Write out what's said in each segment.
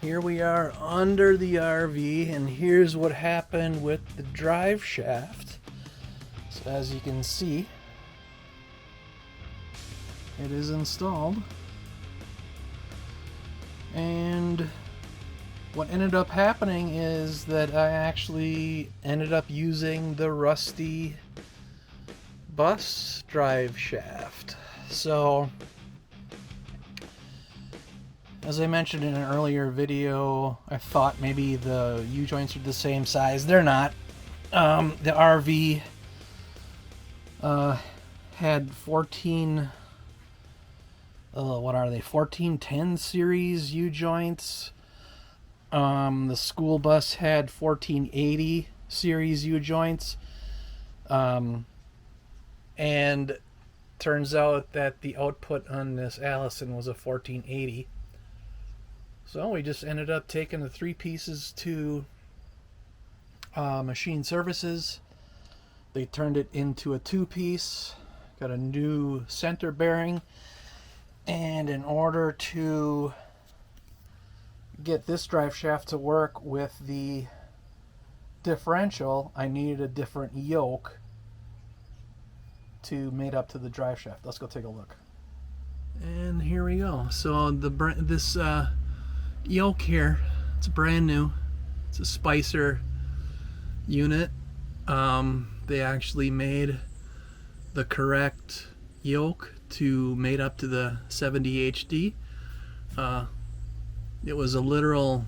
here we are under the RV, and here's what happened with the drive shaft. So as you can see, it is installed, and what ended up happening is that I actually ended up using the rusty bus drive shaft. So as I mentioned in an earlier video, I thought maybe the U-joints are the same size. They're not. The RV had 14, what are they, 1410 series U-joints. The school bus had 1480 series U-joints. And turns out that the output on this Allison was a 1480. So we just ended up taking the three pieces to Machine Services. They turned it into a two-piece, got a new center bearing, and in order to get this drive shaft to work with the differential, I needed a different yoke to mate up to the drive shaft. Let's go take a look. And here we go. So this yoke here, it's brand new. It's a Spicer unit. They actually made the correct yoke to mate up to the 70 HD. It was a literal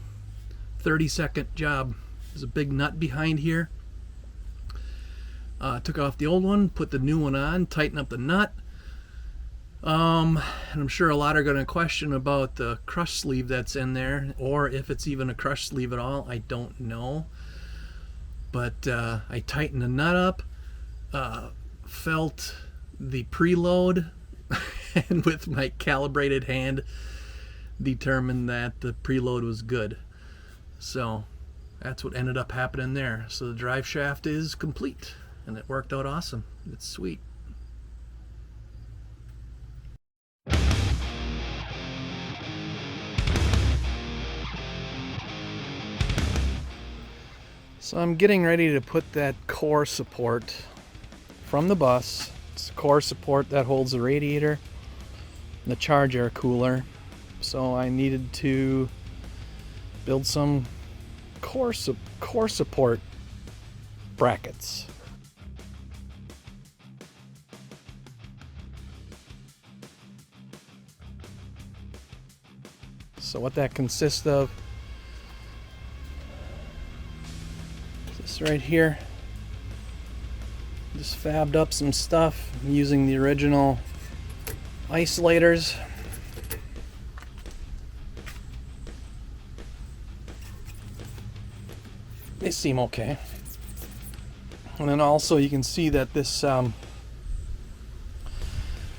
30-second job. There's a big nut behind here. Took off the old one, put the new one on, tighten up the nut. And I'm sure a lot are going to question about the crush sleeve that's in there, or if it's even a crush sleeve at all. I don't know. But I tightened the nut up, felt the preload, and with my calibrated hand determined that the preload was good. So that's what ended up happening there. So the drive shaft is complete, and it worked out awesome. It's sweet. So I'm getting ready to put that core support from the bus. It's the core support that holds the radiator, the charge air cooler. So I needed to build some core support brackets. So what that consists of is this right here. Just fabbed up some stuff using the original isolators. They seem okay. And then also you can see that this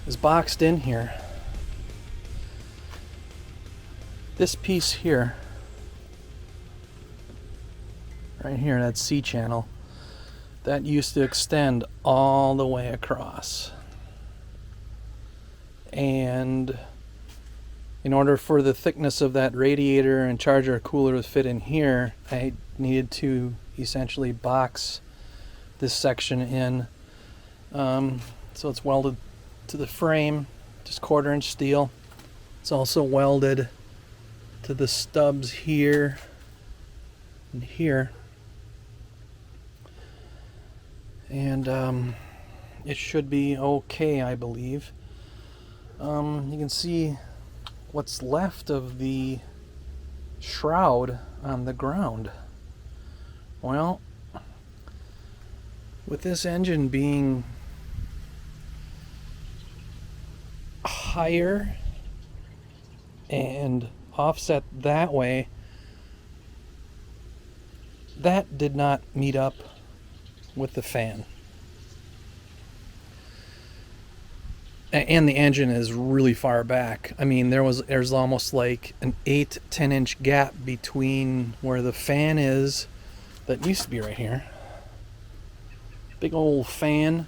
is boxed in here. This piece here, right here, that C channel, that used to extend all the way across. And in order for the thickness of that radiator and charger cooler to fit in here, I needed to essentially box this section in. So it's welded to the frame, just 1/4" steel. It's also welded to the stubs here and here. And it should be okay, I believe. You can see what's left of the shroud on the ground. Well, with this engine being higher and offset that way, that did not meet up with the fan. And the engine is really far back. I mean, there's almost like an 8-10 inch gap between where the fan is, that used to be right here. Big old fan.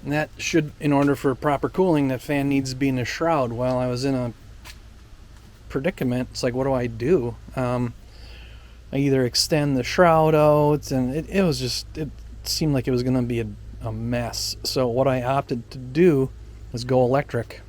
And that should, in order for proper cooling, that fan needs to be in a shroud. Well, I was in a predicament. It's like, what do? I either extend the shroud out, and it seemed like it was going to be a mess. So what I opted to do was go electric.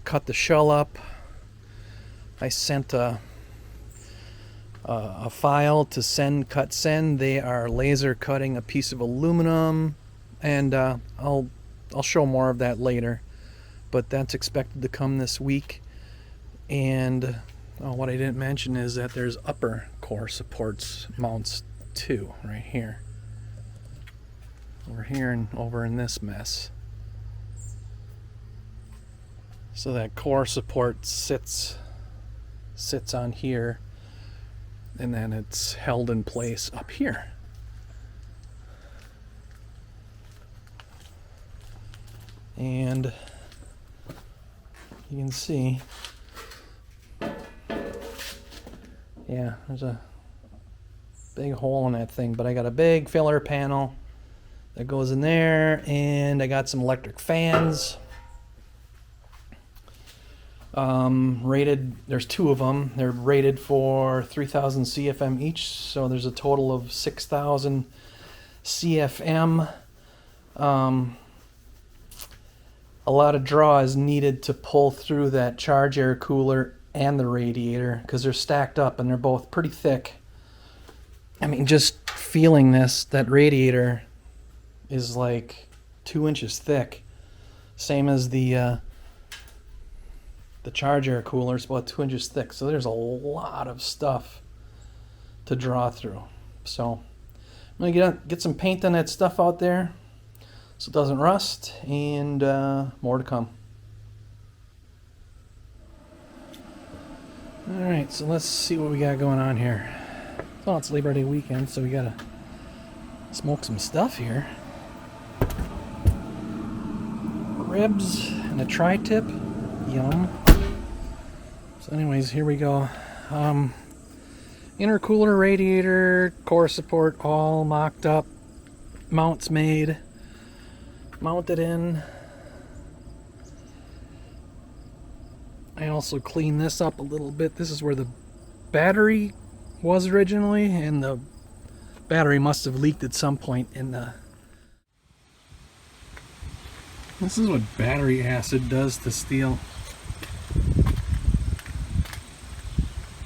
Cut the shell up. I sent a file to send cut send. They are laser cutting a piece of aluminum, and I'll show more of that later, but that's expected to come this week. And what I didn't mention is that there's upper core supports mounts too, right here, over here and over in this mess. So that core support sits on here, and then it's held in place up here. And you can see, yeah, there's a big hole in that thing, but I got a big filler panel that goes in there, and I got some electric fans. Rated, there's two of them. They're rated for 3,000 CFM each, so there's a total of 6,000 CFM. A lot of draw is needed to pull through that charge air cooler and the radiator, because they're stacked up and they're both pretty thick. I mean, just feeling this, that radiator is like 2 inches thick. Same as the charge air cooler is about 2 inches thick, so there's a lot of stuff to draw through. So I'm gonna get some paint on that stuff out there so it doesn't rust, and more to come. Alright, so let's see what we got going on here. Well, it's Labor Day weekend, so we gotta smoke some stuff here. Ribs and a tri-tip. Yum. So anyways, here we go. Intercooler, radiator, core support all mocked up. Mounts made. Mounted in. I also cleaned this up a little bit. This is where the battery was originally, and the battery must have leaked at some point in the... This is what battery acid does to steel.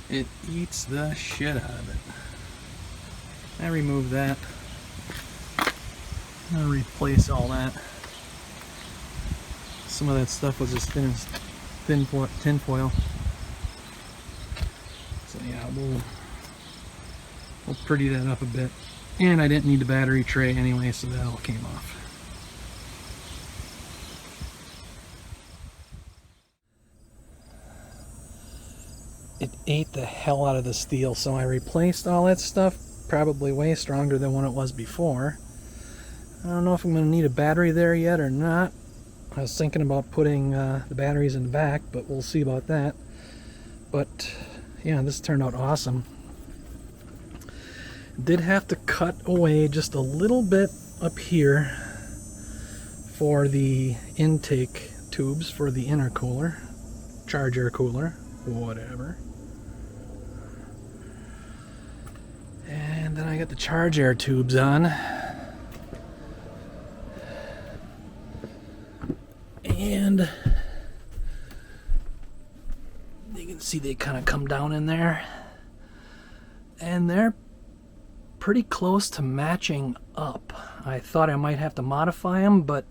It eats the shit out of it. I removed that. I'm gonna replace all that. Some of that stuff was as thin as tin foil. So yeah, we'll pretty that up a bit. And I didn't need the battery tray anyway, so that all came off. It ate the hell out of the steel, so I replaced all that stuff, probably way stronger than what it was before. I don't know if I'm going to need a battery there yet or not. I was thinking about putting the batteries in the back, but we'll see about that. But yeah, this turned out awesome. Did have to cut away just a little bit up here for the intake tubes for the intercooler, charge air cooler, whatever. And then I got the charge air tubes on. And you can see they kind of come down in there. And they're pretty close to matching up. I thought I might have to modify them, but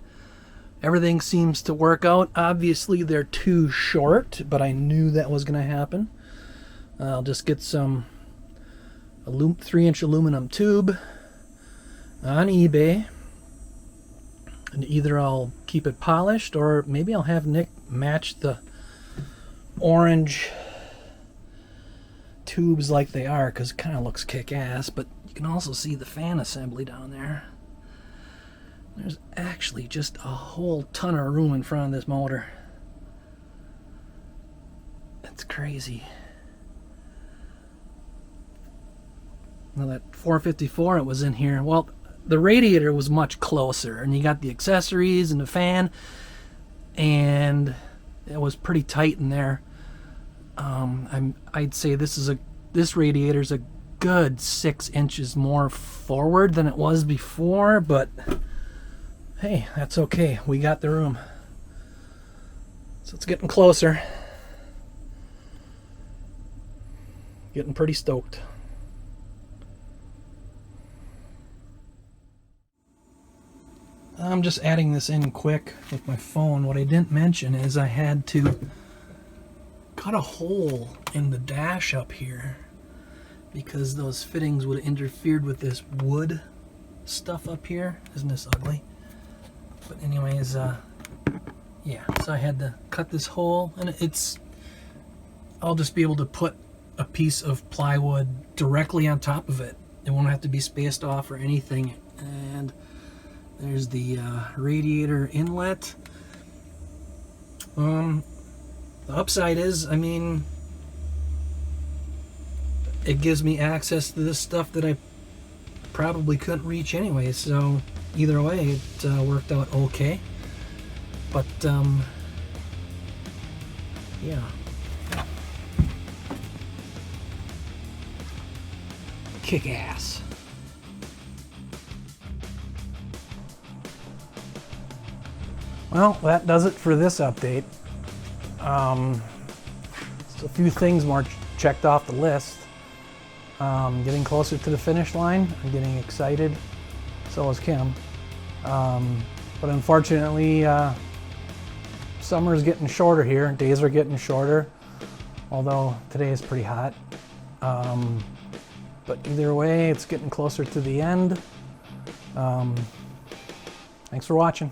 everything seems to work out. Obviously they're too short, but I knew that was going to happen. I'll just get some 3-inch aluminum tube on eBay, and either I'll keep it polished or maybe I'll have Nick match the orange tubes like they are because it kind of looks kick-ass, but you can also see the fan assembly down there. There's actually just a whole ton of room in front of this motor. It's crazy. Now that 454 it was in here, well, the radiator was much closer, and you got the accessories and the fan, and it was pretty tight in there. I'd say this radiator's a good 6 inches more forward than it was before, but hey, that's okay. We got the room. So it's getting closer. Getting pretty stoked. I'm just adding this in quick with my phone. What I didn't mention is I had to cut a hole in the dash up here because those fittings would have interfered with this wood stuff up here. Isn't this ugly? But anyways, yeah, so I had to cut this hole, and I'll just be able to put a piece of plywood directly on top of it. It won't have to be spaced off or anything. And there's the radiator inlet. The upside is, I mean, it gives me access to this stuff that I probably couldn't reach anyway, so either way it worked out okay. But yeah, kick ass. Well, that does it for this update. Just a few things more checked off the list. Getting closer to the finish line. I'm getting excited. So is Kim. But unfortunately, summer's getting shorter here. Days are getting shorter. Although today is pretty hot. But either way, it's getting closer to the end. Thanks for watching.